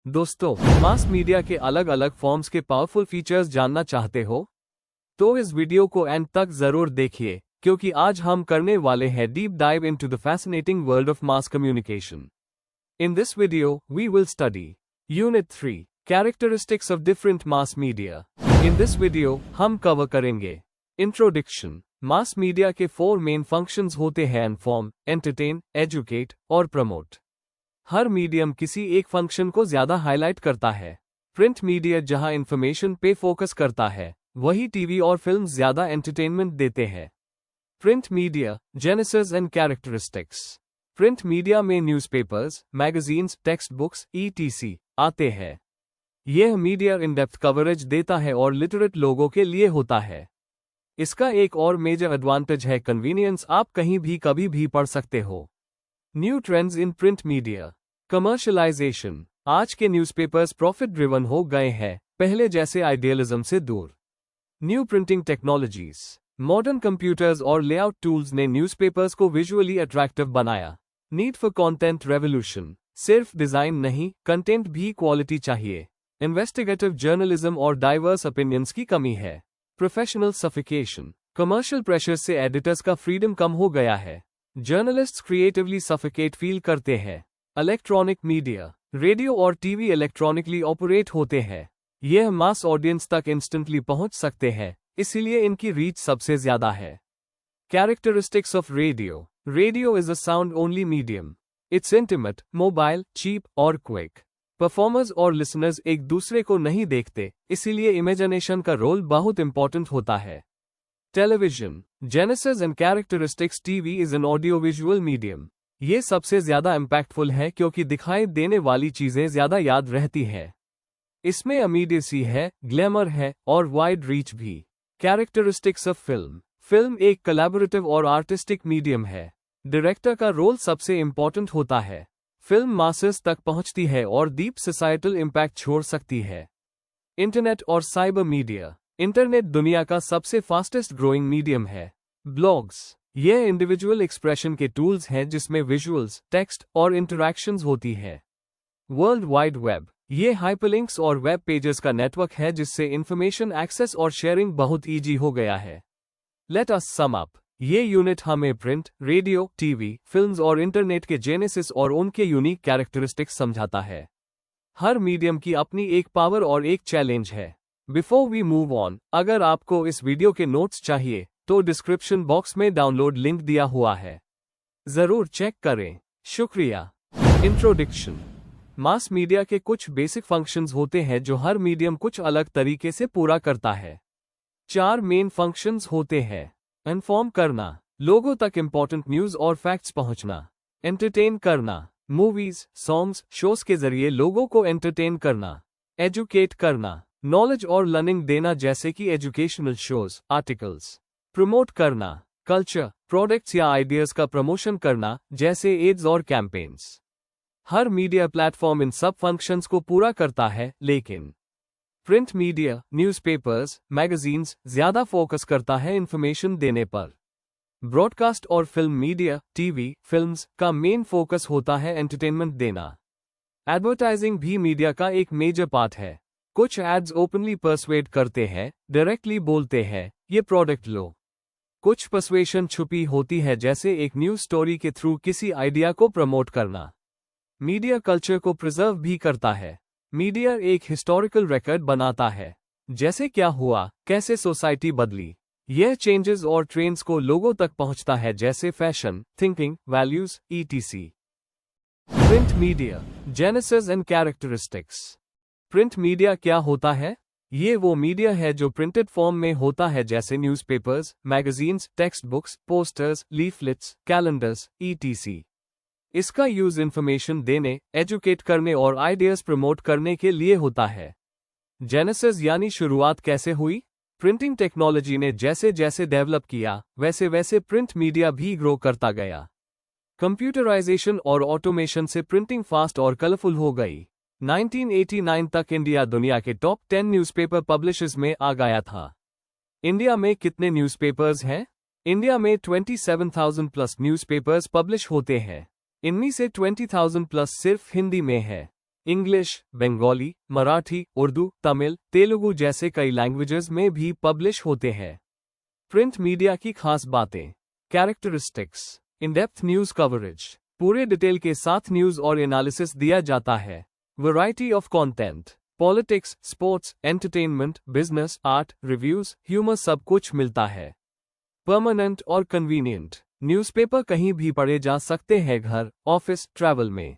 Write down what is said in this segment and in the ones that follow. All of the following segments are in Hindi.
दोस्तों, मास मीडिया के अलग अलग फॉर्म्स के पावरफुल फीचर्स जानना चाहते हो तो इस वीडियो को एंड तक जरूर देखिए, क्योंकि आज हम करने वाले हैं deep dive into the fascinating world of mass communication. In this video we will study unit 3 characteristics of different mass media. In this video हम कवर करेंगे इंट्रोडक्शन। मास मीडिया के 4 मेन फंक्शंस होते हैं: इन्फॉर्म, एंटरटेन, एजुकेट और प्रमोट। हर मीडियम किसी एक फंक्शन को ज्यादा हाईलाइट करता है। प्रिंट मीडिया जहां इंफॉर्मेशन पे फोकस करता है, वही टीवी और फिल्म ज्यादा एंटरटेनमेंट देते हैं। Print media genesis and characteristics. Print media में newspapers, magazines, text books etc. आते हैं। यह मीडिया इन डेप्थ कवरेज देता है और लिटरेट लोगों के लिए होता है। इसका एक और मेजर एडवांटेज है कन्वीनियंस, आप कहीं भी कभी भी पढ़ सकते हो। New trends in print media. Commercialisation. आज के न्यूज़पेपर्स प्रॉफिट ड्रिवन हो गए हैं, पहले जैसे आइडियलिज्म से दूर। New printing technologies. Modern computers और लेआउट टूल्स ने न्यूज़पेपर्स को विजुअली अट्रैक्टिव बनाया। Need for content revolution. सिर्फ डिजाइन नहीं, कंटेंट भी क्वालिटी चाहिए। इन्वेस्टिगेटिव जर्नलिज्म और डाइवर्स ओपिनियंस की कमी है। प्रोफेशनल सफिकेशन। कमर्शियल प्रेशर से एडिटर्स का फ्रीडम कम हो गया है। जर्नलिस्ट्स क्रिएटिवली सफिकेट फील करते हैं। Electronic media. रेडियो और टीवी इलेक्ट्रॉनिकली ऑपरेट होते हैं। यह मास ऑडियंस तक इंस्टेंटली पहुंच सकते हैं, इसीलिए इनकी रीच सबसे ज्यादा है। Characteristics of radio. Radio is a sound only medium. It's intimate, mobile, cheap और क्विक। परफॉर्मर्स और लिसनर्स एक दूसरे को नहीं देखते, इसीलिए इमेजिनेशन का रोल बहुत इंपॉर्टेंट होता है। Television. Genesis and characteristics. TV is an audio visual medium. ये सबसे ज्यादा इम्पैक्टफुल है क्योंकि दिखाई देने वाली चीजें ज्यादा याद रहती है। इसमें इमीडिएसी है, ग्लैमर है और वाइड रीच भी। Characteristics of film. फिल्म एक कोलैबोरेटिव और आर्टिस्टिक मीडियम है। डायरेक्टर का रोल सबसे इंपॉर्टेंट होता है। फिल्म मासेस तक पहुंचती है और डीप सोसाइटल इम्पैक्ट छोड़ सकती है। इंटरनेट और साइबर मीडिया। इंटरनेट दुनिया का सबसे फास्टेस्ट ग्रोइंग मीडियम है। ब्लॉग्स। यह इंडिविजुअल एक्सप्रेशन के टूल्स हैं जिसमें विजुअल्स, टेक्स्ट और इंटरैक्शंस होती है। World wide web. ये हाइपरलिंक्स और वेब पेजेस का नेटवर्क है जिससे इंफॉर्मेशन एक्सेस और शेयरिंग बहुत ईजी हो गया है। Let us sum up. ये यूनिट हमें प्रिंट, रेडियो, टीवी, फिल्म्स और इंटरनेट के जेनेसिस और उनके यूनिक कैरेक्टरिस्टिक्स समझाता है। हर मीडियम की अपनी एक पावर और एक चैलेंज है। बिफोर वी मूव ऑन, अगर आपको इस वीडियो के नोट्स चाहिए तो डिस्क्रिप्शन बॉक्स में डाउनलोड लिंक दिया हुआ है, जरूर चेक करें। शुक्रिया। इंट्रोडक्शन। मास मीडिया के कुछ बेसिक फंक्शंस होते हैं जो हर मीडियम कुछ अलग तरीके से पूरा करता है। 4 मेन फंक्शंस होते हैं: इन्फॉर्म करना, लोगों तक इंपॉर्टेंट न्यूज और फैक्ट्स पहुंचना। एंटरटेन करना, मूवीज, सॉन्ग्स, शोज के जरिए लोगों को एंटरटेन करना। एजुकेट करना, नॉलेज और लर्निंग देना जैसे कि एजुकेशनल शोज, आर्टिकल्स। प्रमोट करना, कल्चर, प्रोडक्ट्स या आइडियाज का प्रमोशन करना जैसे एड्स और कैंपेन्स। हर मीडिया प्लेटफॉर्म इन सब फंक्शंस को पूरा करता है, लेकिन प्रिंट मीडिया, न्यूज़पेपर्स, मैगजीन्स ज्यादा फोकस करता है इंफॉर्मेशन देने पर। ब्रॉडकास्ट और फिल्म मीडिया, टीवी, फिल्म्स का मेन फोकस होता है एंटरटेनमेंट देना। एडवर्टाइजिंग भी मीडिया का एक मेजर पार्ट है। कुछ एड्स ओपनली पर्सुएड करते हैं, डायरेक्टली बोलते हैं ये प्रोडक्ट लो। कुछ पर्सुएशन छुपी होती है, जैसे एक न्यूज स्टोरी के थ्रू किसी आइडिया को प्रमोट करना। मीडिया कल्चर को प्रिजर्व भी करता है। मीडिया एक हिस्टोरिकल रिकॉर्ड बनाता है, जैसे क्या हुआ, कैसे सोसाइटी बदली। यह चेंजेस और ट्रेंड्स को लोगों तक पहुंचता है, जैसे fashion, thinking, values etc. Print media genesis and characteristics. Print media क्या होता है? ये वो मीडिया है जो प्रिंटेड फॉर्म में होता है, जैसे newspapers, magazines, text books, posters, leaflets, calendars etc. इसका यूज इंफॉर्मेशन देने, एजुकेट करने और आइडियाज प्रमोट करने के लिए होता है। जेनेसिस यानी शुरुआत कैसे हुई? प्रिंटिंग टेक्नोलॉजी ने जैसे जैसे डेवलप किया, वैसे वैसे प्रिंट मीडिया भी ग्रो करता गया। कंप्यूटराइजेशन और ऑटोमेशन से प्रिंटिंग फास्ट और कलरफुल हो गई। 1989 तक इंडिया दुनिया के टॉप 10 न्यूज़पेपर पब्लिशर्स में आ गया था। इंडिया में कितने न्यूज़पेपर्स हैं? इंडिया में 27,000 प्लस न्यूज़पेपर्स पब्लिश होते हैं। इनमें से 20,000 प्लस सिर्फ हिंदी में है। इंग्लिश, बंगाली, मराठी, उर्दू, तमिल, तेलुगु जैसे कई लैंग्वेजेस में भी पब्लिश होते हैं। प्रिंट मीडिया की खास बातें, कैरेक्टरिस्टिक्स, इन-डेप्थ न्यूज़ कवरेज, पूरे डिटेल के साथ न्यूज़ और एनालिसिस दिया जाता है। Variety of content, politics, sports, entertainment, business, art, reviews, humour सब कुछ मिलता है। परमानेंट और कन्वीनियंट, न्यूज़पेपर कहीं भी पढ़े जा सकते हैं, घर, ऑफिस, ट्रैवल में।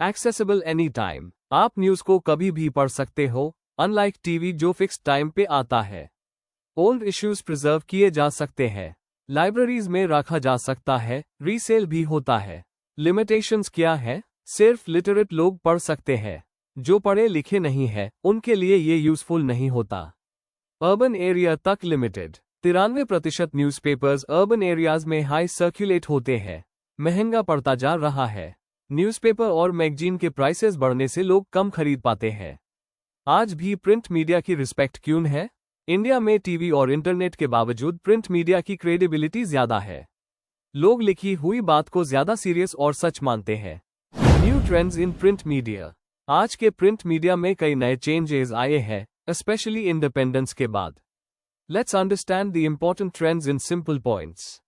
एक्सेसिबल एनी टाइम, आप न्यूज़ को कभी भी पढ़ सकते हो, अनलाइक टीवी जो फिक्स टाइम पे आता है। ओल्ड इश्यूज प्रिजर्व किए जा सकते हैं, लाइब्रेरीज में रखा जा सकता है, रीसेल भी होता है। लिमिटेशंस क्या है? सिर्फ लिटरेट लोग पढ़ सकते हैं, जो पढ़े लिखे नहीं है उनके लिए ये यूजफुल नहीं होता। अर्बन एरिया तक लिमिटेड, 93% न्यूज़पेपर्स अर्बन एरियाज में हाई सर्कुलेट होते हैं। महंगा पड़ता जा रहा है। न्यूज़पेपर और मैगजीन के प्राइसेस बढ़ने से लोग कम खरीद पाते हैं। आज भी प्रिंट मीडिया की रिस्पेक्ट क्यों है? इंडिया में टीवी और इंटरनेट के बावजूद प्रिंट मीडिया की क्रेडिबिलिटी ज्यादा है। लोग लिखी हुई बात को ज्यादा सीरियस और सच मानते हैं। New trends in print media, आज के प्रिंट मीडिया में कई नए चेंजेस आए हैं, स्पेशली इंडिपेंडेंस के बाद। Let's understand the important trends in simple points.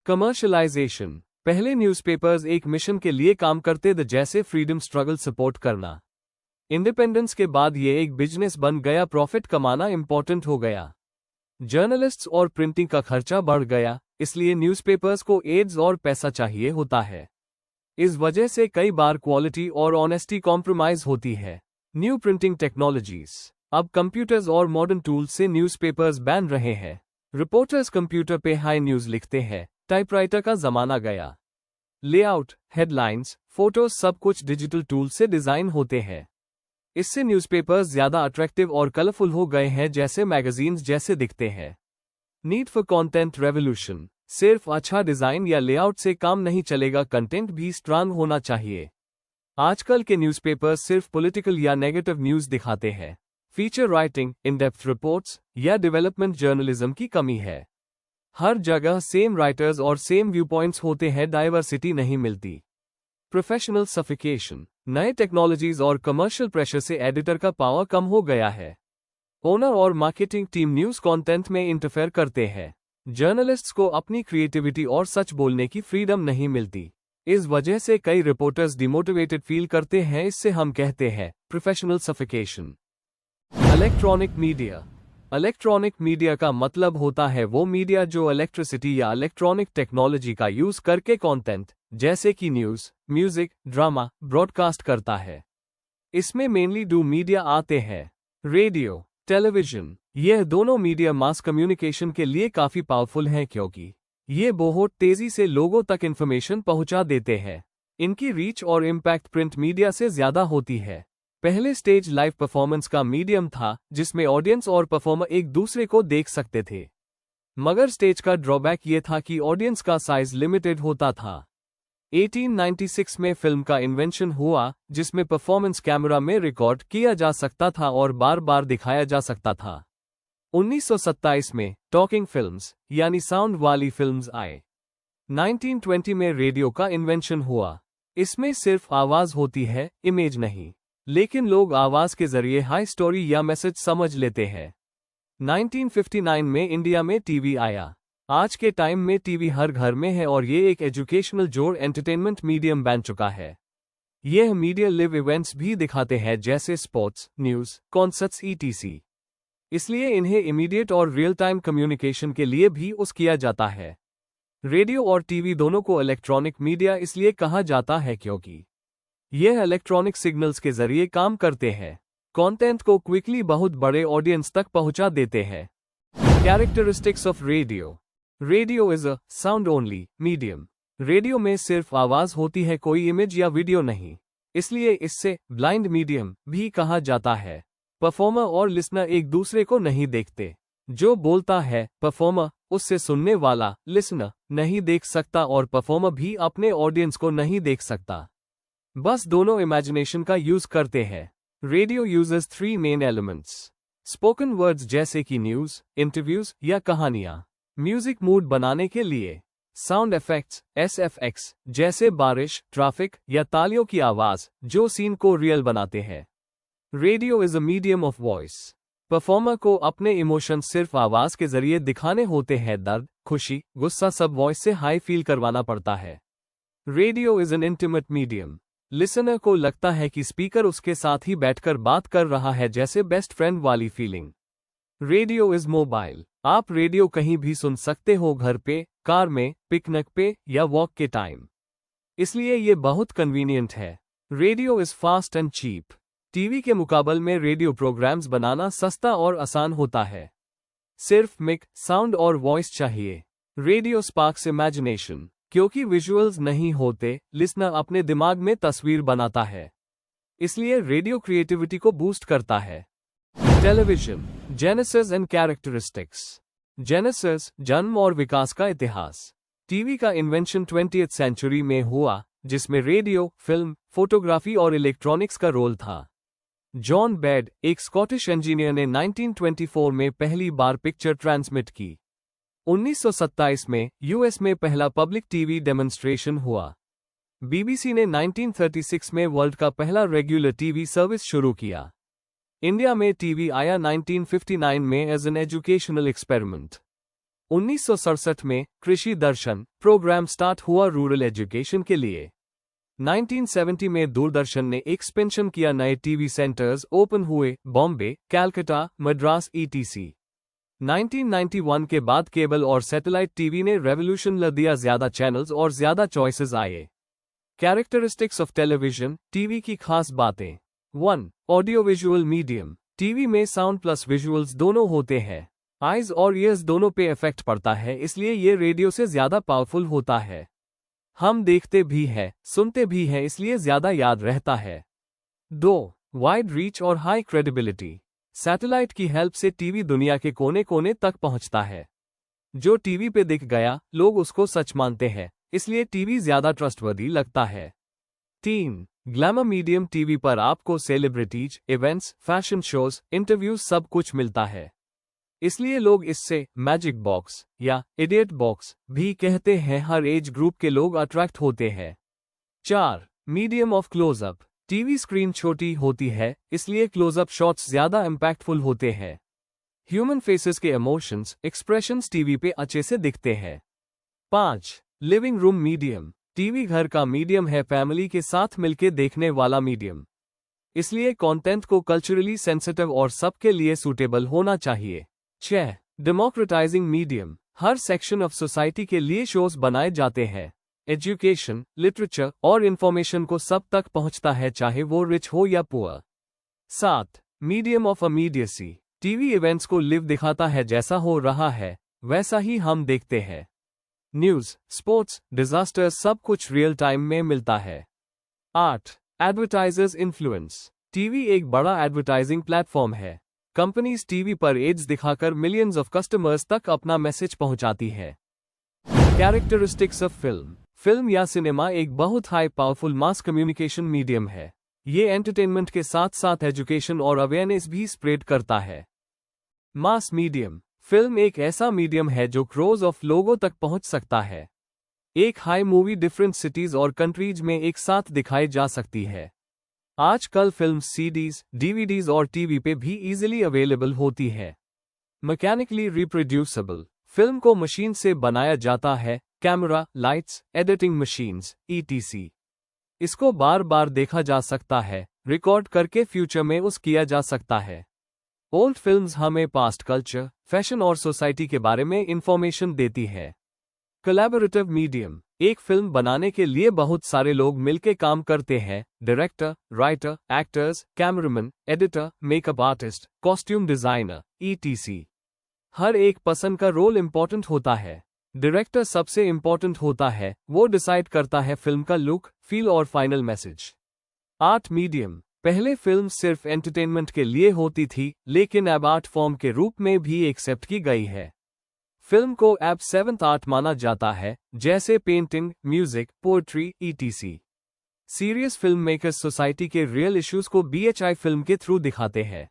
Commercialisation, पहले न्यूज़पेपर्स एक मिशन के लिए काम करते थे, जैसे फ्रीडम स्ट्रगल सपोर्ट करना। इंडिपेंडेंस के बाद ये एक बिजनेस बन गया, प्रॉफिट कमाना इंपॉर्टेंट हो गया। जर्नलिस्ट्स और प्रिंटिंग का खर्चा बढ़ गया, इसलिए न्यूज़पेपर्स को एड्स और पैसा चाहिए होता है। इस वजह से कई बार क्वालिटी और ऑनेस्टी कॉम्प्रोमाइज होती है। न्यू प्रिंटिंग टेक्नोलॉजीज, अब कंप्यूटर्स और मॉडर्न टूल्स से न्यूज़पेपर्स बैन रहे हैं। रिपोर्टर्स कंप्यूटर पे हाई न्यूज लिखते हैं, टाइपराइटर का जमाना गया। लेआउट, हेडलाइंस, फोटोज सब कुछ डिजिटल टूल से डिजाइन होते हैं। इससे न्यूज़पेपर्स ज्यादा अट्रैक्टिव और कलरफुल हो गए हैं, जैसे मैगजीन्स जैसे दिखते हैं। नीड फॉर कंटेंट रेवोल्यूशन, सिर्फ अच्छा डिजाइन या लेआउट से काम नहीं चलेगा, कंटेंट भी स्ट्रांग होना चाहिए। आजकल के न्यूज़पेपर्स सिर्फ पॉलिटिकल या नेगेटिव न्यूज दिखाते हैं। फीचर राइटिंग, इन-डेप्थ रिपोर्ट्स या डेवलपमेंट जर्नलिज्म की कमी है। हर जगह सेम राइटर्स और सेम व्यू पॉइंट्स होते हैं, डाइवर्सिटी नहीं मिलती। प्रोफेशनल सफिकेशन, नए टेक्नोलॉजीज और कमर्शियल प्रेशर से एडिटर का पावर कम हो गया है। ओनर और मार्केटिंग टीम न्यूज कंटेंट में इंटरफेयर करते हैं। जर्नलिस्ट्स को अपनी क्रिएटिविटी और सच बोलने की फ्रीडम नहीं मिलती। इस वजह से कई रिपोर्टर्स डिमोटिवेटेड फील करते हैं, इससे हम कहते हैं प्रोफेशनल सफिकेशन। इलेक्ट्रॉनिक मीडिया, इलेक्ट्रॉनिक मीडिया का मतलब होता है वो मीडिया जो इलेक्ट्रिसिटी या इलेक्ट्रॉनिक टेक्नोलॉजी का यूज करके कंटेंट, जैसे कि न्यूज, म्यूजिक, ड्रामा, ब्रॉडकास्ट करता है। इसमें मेनली दो मीडिया आते हैं, रेडियो, टेलीविजन। यह दोनों मीडिया मास कम्युनिकेशन के लिए काफी पावरफुल हैं, क्योंकि ये बहुत तेजी से लोगों तक इंफॉर्मेशन पहुंचा देते हैं। इनकी रीच और इम्पैक्ट प्रिंट मीडिया से ज्यादा होती है। पहले स्टेज लाइव परफॉर्मेंस का मीडियम था, जिसमें ऑडियंस और परफॉर्मर एक दूसरे को देख सकते थे। मगर स्टेज का ड्रॉबैक ये था कि ऑडियंस का साइज लिमिटेड होता था। 1896 में फिल्म का इन्वेंशन हुआ, जिसमें परफॉर्मेंस कैमरा में रिकॉर्ड किया जा सकता था और बार बार दिखाया जा सकता था। 1927 में टॉकिंग फिल्म्स यानी साउंड वाली फिल्म्स आए। 1920 में रेडियो का इन्वेंशन हुआ। इसमें सिर्फ आवाज होती है, इमेज नहीं, लेकिन लोग आवाज के जरिए हाई स्टोरी या मैसेज समझ लेते हैं। 1959 में इंडिया में टीवी आया। आज के टाइम में टीवी हर घर में है और ये एक एजुकेशनल जोड़ एंटरटेनमेंट मीडियम बन चुका है। यह मीडिया लिव इवेंट्स भी दिखाते हैं, जैसे स्पोर्ट्स, न्यूज, कॉन्सर्ट्स etc। इसलिए इन्हें इमीडिएट और रियल टाइम कम्युनिकेशन के लिए भी यूज किया जाता है। रेडियो और टीवी दोनों को इलेक्ट्रॉनिक मीडिया इसलिए कहा जाता है क्योंकि यह इलेक्ट्रॉनिक सिग्नल्स के जरिए काम करते हैं, कंटेंट को क्विकली बहुत बड़े ऑडियंस तक पहुंचा देते हैं। Characteristics of radio, radio is a sound only medium. Radio में सिर्फ आवाज होती है, कोई इमेज या वीडियो नहीं, इसलिए इससे ब्लाइंड मीडियम भी कहा जाता है। परफॉर्मर और लिसनर एक दूसरे को नहीं देखते। जो बोलता है परफॉर्मर, उससे सुनने वाला लिसनर नहीं देख सकता और परफॉर्मर भी अपने ऑडियंस को नहीं देख सकता। बस दोनों इमेजिनेशन का यूज करते हैं। Radio uses 3 main elements, spoken words जैसे कि न्यूज, इंटरव्यूज या कहानियां। म्यूजिक मूड बनाने के लिए, साउंड इफेक्ट्स SFX जैसे बारिश, ट्रैफिक या तालियों की आवाज जो सीन को रियल बनाते हैं। Radio is a medium of voice. Performer को अपने इमोशंस सिर्फ आवाज के जरिए दिखाने होते हैं। दर्द, खुशी, गुस्सा सब वॉइस से हाई फील करवाना पड़ता है। Radio is an intimate medium. Listener को लगता है कि स्पीकर उसके साथ ही बैठकर बात कर रहा है, जैसे बेस्ट फ्रेंड वाली फीलिंग। Radio is mobile. आप रेडियो कहीं भी सुन सकते हो, घर पे, कार में, पिकनिक पे या वॉक के टाइम। इसलिए ये बहुत कन्वीनियंट है। Radio is fast and cheap. TV के मुकाबले में रेडियो प्रोग्राम्स बनाना सस्ता और आसान होता है। सिर्फ मिक, साउंड और वॉइस चाहिए। Radio sparks imagination. क्योंकि विजुअल्स नहीं होते, लिसनर अपने दिमाग में तस्वीर बनाता है। इसलिए रेडियो क्रिएटिविटी को बूस्ट करता है। Television genesis and characteristics. Genesis जन्म और विकास का इतिहास। टीवी का इन्वेंशन 20th सेंचुरी में हुआ, जिसमें रेडियो, फिल्म, फोटोग्राफी और इलेक्ट्रॉनिक्स का रोल था। जॉन बेड, एक स्कॉटिश इंजीनियर ने 1924 में पहली बार पिक्चर ट्रांसमिट की। 1927 में यूएस में पहला पब्लिक टीवी डेमोन्स्ट्रेशन हुआ। बीबीसी ने 1936 में वर्ल्ड का पहला रेगुलर टीवी सर्विस शुरू किया। इंडिया में टीवी आया 1959 में एज एन एजुकेशनल एक्सपेरिमेंट। 1967 में कृषि दर्शन प्रोग्राम स्टार्ट हुआ रूरल एजुकेशन के लिए। 1970 में दूरदर्शन ने एक्सपेंशन किया, नए टीवी सेंटर्स ओपन हुए, बॉम्बे, कैलकाटा, मद्रास ETC। 1991 के बाद केबल और सैटेलाइट टीवी ने रेवोल्यूशन ला दिया, ज्यादा चैनल्स और ज्यादा चॉइसेस आए। कैरेक्टरिस्टिक्स ऑफ टेलीविजन, टीवी की खास बातें। 1. Audio visual medium. टीवी में साउंड प्लस विजुअल्स दोनों होते हैं। आइज और ईयर्स दोनों पे इफेक्ट पड़ता है, इसलिए ये रेडियो से ज्यादा पावरफुल होता है। हम देखते भी हैं, सुनते भी हैं, इसलिए ज्यादा याद रहता है। 2. वाइड रीच और हाई क्रेडिबिलिटी। सैटेलाइट की हेल्प से टीवी दुनिया के कोने कोने तक पहुंचता है। जो टीवी पे दिख गया, लोग उसको सच मानते हैं, इसलिए टीवी ज्यादा ट्रस्टवर्दी लगता है। 3. Glamour medium. टीवी पर आपको celebrities, events, fashion shows, interviews सब कुछ मिलता है। इसलिए लोग इससे मैजिक बॉक्स या इडियट बॉक्स भी कहते हैं। हर एज ग्रुप के लोग अट्रैक्ट होते हैं। 4. Medium of close up. TV screen छोटी होती है, इसलिए क्लोजअप शॉट्स ज्यादा इंपैक्टफुल होते हैं। ह्यूमन फेसेस के इमोशंस, एक्सप्रेशंस टीवी पे अच्छे से दिखते हैं। 5. Living room medium. टीवी घर का मीडियम है, फैमिली के साथ मिलके देखने वाला मीडियम। इसलिए कंटेंट को कल्चरली सेंसिटिव और सबके लिए सूटेबल होना चाहिए। 6. Democratising medium. हर सेक्शन ऑफ सोसाइटी के लिए शोज बनाए जाते हैं। एजुकेशन, लिटरेचर और इंफॉर्मेशन को सब तक पहुंचता है, चाहे वो रिच हो या poor. 7. Medium of immediacy. TV events को लिव दिखाता है, जैसा हो रहा है वैसा ही हम देखते हैं। न्यूज, स्पोर्ट्स, डिजास्टर्स सब कुछ रियल टाइम में मिलता है। 8. Advertisers influence. टीवी एक बड़ा एडवर्टाइजिंग प्लेटफॉर्म है। कंपनीज टीवी पर एड्स दिखाकर मिलियंस ऑफ कस्टमर्स तक अपना मैसेज पहुंचाती है। Characteristics of film. फिल्म या सिनेमा एक बहुत high powerful mass communication medium है। ये एंटरटेनमेंट के साथ साथ एजुकेशन और अवेयरनेस भी स्प्रेड करता है। मास मीडियम। फिल्म एक ऐसा मीडियम है जो क्रोज ऑफ लोगों तक पहुंच सकता है। एक हाई मूवी डिफरेंट सिटीज और कंट्रीज में एक साथ दिखाई जा सकती है। आजकल फिल्म CDs, DVDs और टीवी पे भी इजीली अवेलेबल होती है। Mechanically reproducible. फिल्म को मशीन से बनाया जाता है, camera, lights, editing machines, ETC। इसको बार बार देखा जा सकता है, रिकॉर्ड करके फ्यूचर में उस किया जा सकता है। ओल्ड फिल्म्स हमें पास्ट कल्चर, फैशन और सोसाइटी के बारे में इंफॉर्मेशन देती है। Collaborative medium. एक फिल्म बनाने के लिए बहुत सारे लोग मिलकर काम करते हैं, director, writer, actors, cameraman, editor, makeup artist, costume designer, ETC। हर एक पर्सन का रोल इंपॉर्टेंट होता है। डायरेक्टर सबसे इंपॉर्टेंट होता है, वो डिसाइड करता है फिल्म का लुक, फील और फाइनल मैसेज। Art medium. पहले फिल्म सिर्फ एंटरटेनमेंट के लिए होती थी, लेकिन अब आर्ट फॉर्म के रूप में भी एक्सेप्ट की गई है। फिल्म को अब 7th आर्ट माना जाता है, जैसे painting, music, poetry, ETC। Serious film makers society के रियल इश्यूज को BHI फिल्म के थ्रू दिखाते हैं।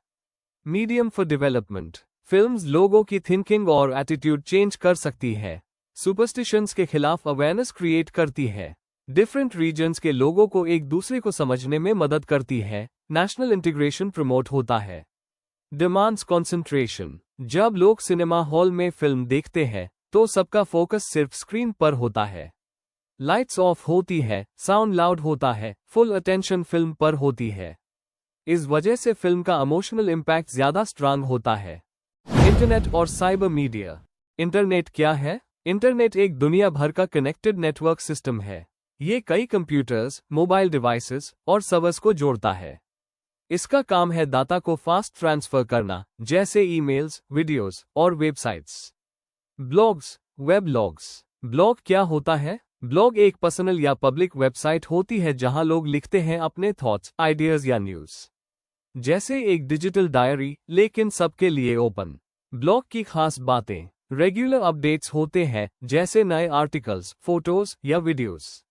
Medium for development. फिल्म्स लोगों की थिंकिंग और एटीट्यूड चेंज कर सकती है। सुपरस्टिशंस के खिलाफ अवेयरनेस क्रिएट करती है। डिफरेंट रीजन्स के लोगों को एक दूसरे को समझने में मदद करती है। नेशनल इंटीग्रेशन प्रमोट होता है। Demands concentration. जब लोग सिनेमा हॉल में फिल्म देखते हैं तो सबका फोकस सिर्फ स्क्रीन पर होता है। लाइट्स ऑफ होती है, साउंड लाउड होता है, फुल अटेंशन फिल्म पर होती है। इस वजह से फिल्म का इमोशनल इम्पैक्ट ज्यादा स्ट्रांग होता है। इंटरनेट और साइबर मीडिया। इंटरनेट क्या है? इंटरनेट एक दुनिया भर का कनेक्टेड नेटवर्क सिस्टम है। ये कई कंप्यूटर्स, मोबाइल डिवाइसेस और सर्वर्स को जोड़ता है। इसका काम है डाटा को फास्ट ट्रांसफर करना, जैसे ईमेल्स, वीडियोस और वेबसाइट्स। ब्लॉग्स, वेबलॉग्स। ब्लॉग क्या होता है? ब्लॉग एक पर्सनल या पब्लिक वेबसाइट होती है जहां लोग लिखते हैं अपने थॉट्स, आइडियाज या न्यूज। जैसे एक डिजिटल डायरी, लेकिन सबके लिए ओपन। ब्लॉग की खास बातें। रेगुलर अपडेट्स होते हैं, जैसे नए आर्टिकल्स, फोटोज या वीडियोस।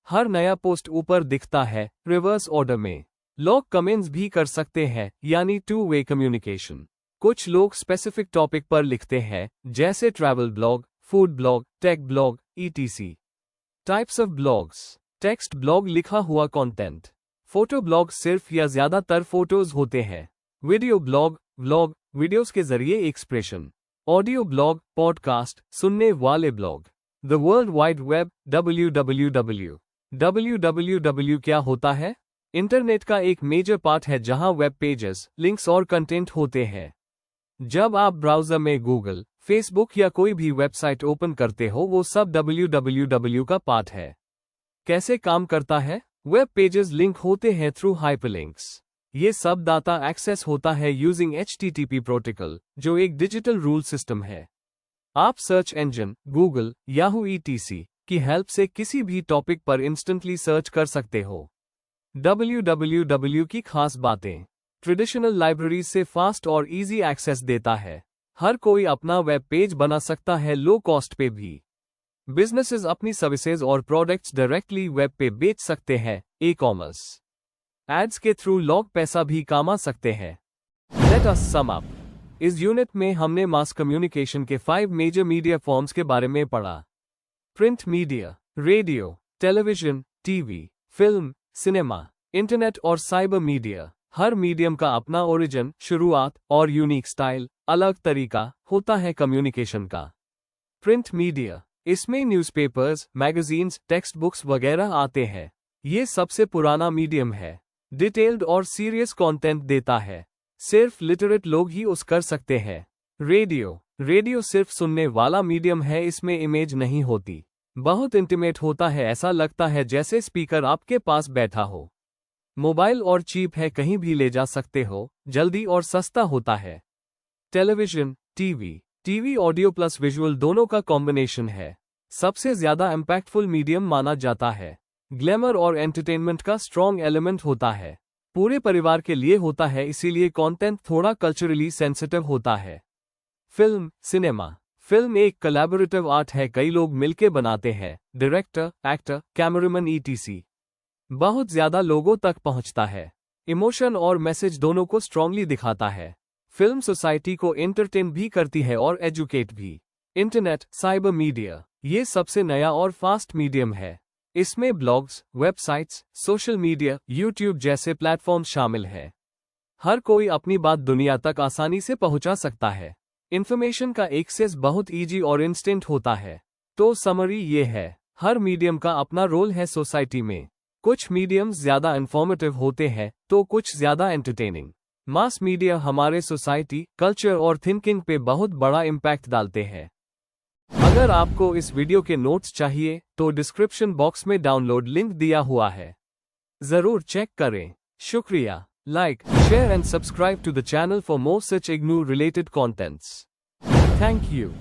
हर नया पोस्ट ऊपर दिखता है, रिवर्स ऑर्डर में। लोग कमेंट्स भी कर सकते हैं, यानी टू वे कम्युनिकेशन। कुछ लोग स्पेसिफिक टॉपिक पर लिखते हैं, जैसे travel blog, food blog, tech blog, etc। Types of blogs. Text blog, लिखा हुआ कंटेंट। फोटो ब्लॉग, सिर्फ या ज्यादातर फोटोज होते हैं। वीडियो ब्लॉग, व्लॉग, वीडियोस के जरिए एक्सप्रेशन। ऑडियो ब्लॉग, पॉडकास्ट, सुनने वाले blog. The world wide web, www। www क्या होता है? इंटरनेट का एक मेजर पार्ट है जहां वेब पेजेस, लिंक्स और कंटेंट होते हैं। जब आप ब्राउज़र में गूगल, फेसबुक या कोई भी वेबसाइट ओपन करते हो, वो सब www का पार्ट है। कैसे काम करता है? वेब पेजेस लिंक होते हैं थ्रू हाइपरलिंक्स। ये सब डाटा एक्सेस होता है यूजिंग HTTP प्रोटोकॉल, जो एक डिजिटल रूल सिस्टम है। आप search engine, Google, Yahoo etc की हेल्प से किसी भी टॉपिक पर इंस्टेंटली सर्च कर सकते हो। www की खास बातें। ट्रेडिशनल लाइब्रेरी से फास्ट और इजी एक्सेस देता है। हर कोई अपना वेब पेज बना सकता है, लो कॉस्ट पे भी। बिजनेसेस अपनी सर्विसेज और प्रोडक्ट्स डायरेक्टली वेब पे बेच सकते हैं, ई-कॉमर्स। एड्स के थ्रू लोग पैसा भी कमा सकते हैं। Let us sum up. इस यूनिट में हमने मास कम्युनिकेशन के 5 मेजर मीडिया फॉर्म्स के बारे में पढ़ा। Print media, radio, television, TV, film, cinema, internet और साइबर मीडिया। हर मीडियम का अपना ओरिजिन, शुरुआत और यूनिक स्टाइल, अलग तरीका होता है कम्युनिकेशन का। प्रिंट मीडिया, इसमें न्यूज़पेपर्स, मैगजीन्स, टेक्स्ट बुक्स वगैरह आते हैं। ये सबसे पुराना मीडियम है। डिटेल्ड और सीरियस कंटेंट देता है। सिर्फ लिटरेट लोग ही उस कर सकते हैं। रेडियो, रेडियो सिर्फ सुनने वाला मीडियम है, इसमें इमेज नहीं होती। बहुत इंटीमेट होता है, ऐसा लगता है जैसे स्पीकर आपके पास बैठा हो। मोबाइल और चीप है, कहीं भी ले जा सकते हो, जल्दी और सस्ता होता है। Television, TV audio plus visual दोनों का कॉम्बिनेशन है। सबसे ज्यादा इम्पैक्टफुल मीडियम माना जाता है। ग्लैमर और एंटरटेनमेंट का स्ट्रॉन्ग एलिमेंट होता है। पूरे परिवार के लिए होता है, इसीलिए कंटेंट थोड़ा कल्चरली सेंसिटिव होता है। Film, cinema. फिल्म एक कोलैबोरेटिव आर्ट है, कई लोग मिलके बनाते हैं, डायरेक्टर, एक्टर, कैमरामैन etc। बहुत ज्यादा लोगों तक पहुंचता है। इमोशन और मैसेज दोनों को स्ट्रांगली दिखाता है। फिल्म सोसाइटी को एंटरटेन भी करती है और एजुकेट भी। इंटरनेट, साइबर मीडिया, ये सबसे नया और फास्ट मीडियम है। इसमें blogs, websites, social media, YouTube जैसे प्लेटफॉर्म शामिल हैं। हर कोई अपनी बात दुनिया तक आसानी से पहुंचा सकता है। इंफॉर्मेशन का एक्सेस बहुत इजी और इंस्टेंट होता है। तो समरी ये है, हर मीडियम का अपना रोल है सोसाइटी में। कुछ मीडियम्स ज्यादा इंफॉर्मेटिव होते हैं तो कुछ ज्यादा एंटरटेनिंग। मास मीडिया हमारे सोसाइटी, कल्चर और थिंकिंग पे बहुत बड़ा इम्पैक्ट डालते हैं। अगर आपको इस वीडियो के नोट्स चाहिए तो डिस्क्रिप्शन बॉक्स में डाउनलोड लिंक दिया हुआ है, जरूर चेक करें। शुक्रिया। Like, share and subscribe to the channel for more such IGNOU related contents. Thank you.